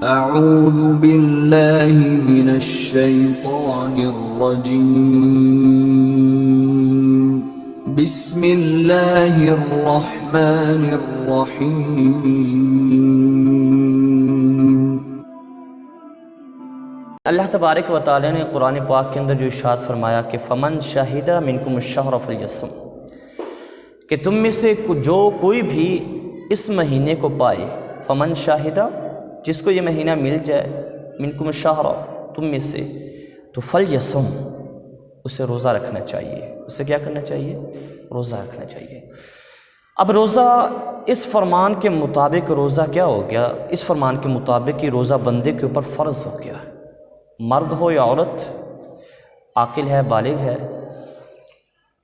اعوذ باللہ من الشیطان الرجیم بسم اللہ الرحمن الرحیم۔ اللہ تبارک و تعالی نے قرآن پاک کے اندر جو ارشاد فرمایا کہ فمن شہد منکم الشہر فلیصم، کہ تم میں سے جو کوئی بھی اس مہینے کو پائے، فمن شاہدہ، جس کو یہ مہینہ مل جائے، منکم الشہر، تم میں سے، تو فلیصم، اسے روزہ رکھنا چاہیے۔ اسے کیا کرنا چاہیے؟ روزہ رکھنا چاہیے۔ اب روزہ اس فرمان کے مطابق روزہ کیا ہو گیا؟ اس فرمان کے مطابق کہ روزہ بندے کے اوپر فرض ہو گیا، مرد ہو یا عورت، عاقل ہے، بالغ ہے،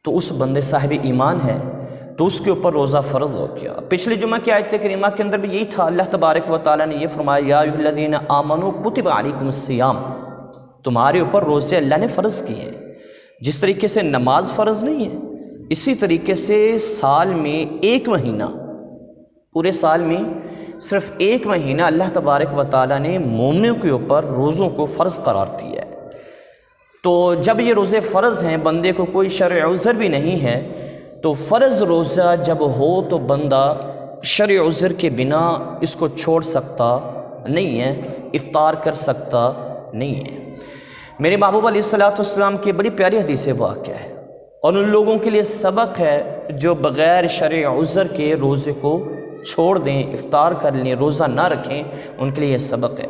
تو اس بندے صاحب ایمان ہے تو اس کے اوپر روزہ فرض ہو گیا۔ پچھلی جمعہ کی آیت کریمہ کے اندر بھی یہی تھا، اللہ تبارک و تعالیٰ نے یہ فرمایا یا ایھا الذین آمنوا کتب علیکم الصیام، تمہارے اوپر روزے اللہ نے فرض کیے ہیں۔ جس طریقے سے نماز فرض نہیں ہے، اسی طریقے سے سال میں ایک مہینہ، پورے سال میں صرف ایک مہینہ اللہ تبارک و تعالیٰ نے مومنوں کے اوپر روزوں کو فرض قرار دیا ہے۔ تو جب یہ روزے فرض ہیں، بندے کو کوئی شرعی عذر بھی نہیں ہے، تو فرض روزہ جب ہو تو بندہ شرعی عذر کے بنا اس کو چھوڑ سکتا نہیں ہے، افطار کر سکتا نہیں ہے۔ میرے محبوب علیہ السلام کی بڑی پیاری حدیث واقعہ ہے، اور ان لوگوں کے لیے سبق ہے جو بغیر شرعی عذر کے روزے کو چھوڑ دیں، افطار کر لیں، روزہ نہ رکھیں، ان کے لیے یہ سبق ہے۔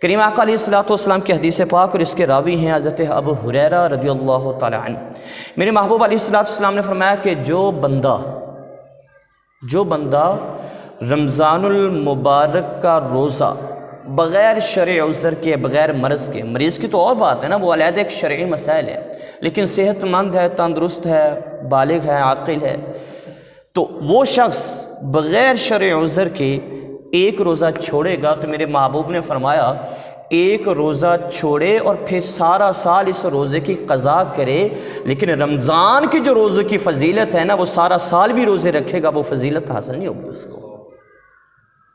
کریم آقا علیہ السلام کی حدیث پاک اور اس کے راوی ہیں حضرت ابو ہریرہ رضی اللہ تعالی عنہ۔ میرے محبوب علیہ السلام نے فرمایا کہ جو بندہ رمضان المبارک کا روزہ بغیر شرعی عذر کے، بغیر مرض کے، مریض کی تو اور بات ہے نا، وہ علیحدہ ایک شرعی مسائل ہے، لیکن صحت مند ہے، تندرست ہے، بالغ ہے، عاقل ہے، تو وہ شخص بغیر شرعی عذر کے ایک روزہ چھوڑے گا تو میرے محبوب نے فرمایا ایک روزہ چھوڑے اور پھر سارا سال اس روزے کی قضا کرے، لیکن رمضان کی جو روزے کی فضیلت ہے نا، وہ سارا سال بھی روزے رکھے گا، وہ فضیلت حاصل نہیں ہوگی اس کو۔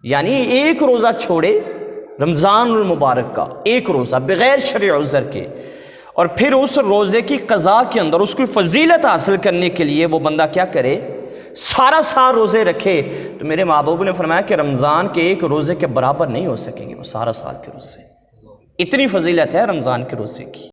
یعنی ایک روزہ چھوڑے رمضان المبارک کا، ایک روزہ بغیر شرعی عذر کے، اور پھر اس روزے کی قضا کے اندر اس کی فضیلت حاصل کرنے کے لیے وہ بندہ کیا کرے؟ سارا سال روزے رکھے، تو میرے محبوب نے فرمایا کہ رمضان کے ایک روزے کے برابر نہیں ہو سکیں گے وہ سارا سال کے روزے۔ اتنی فضیلت ہے رمضان کے روزے کی۔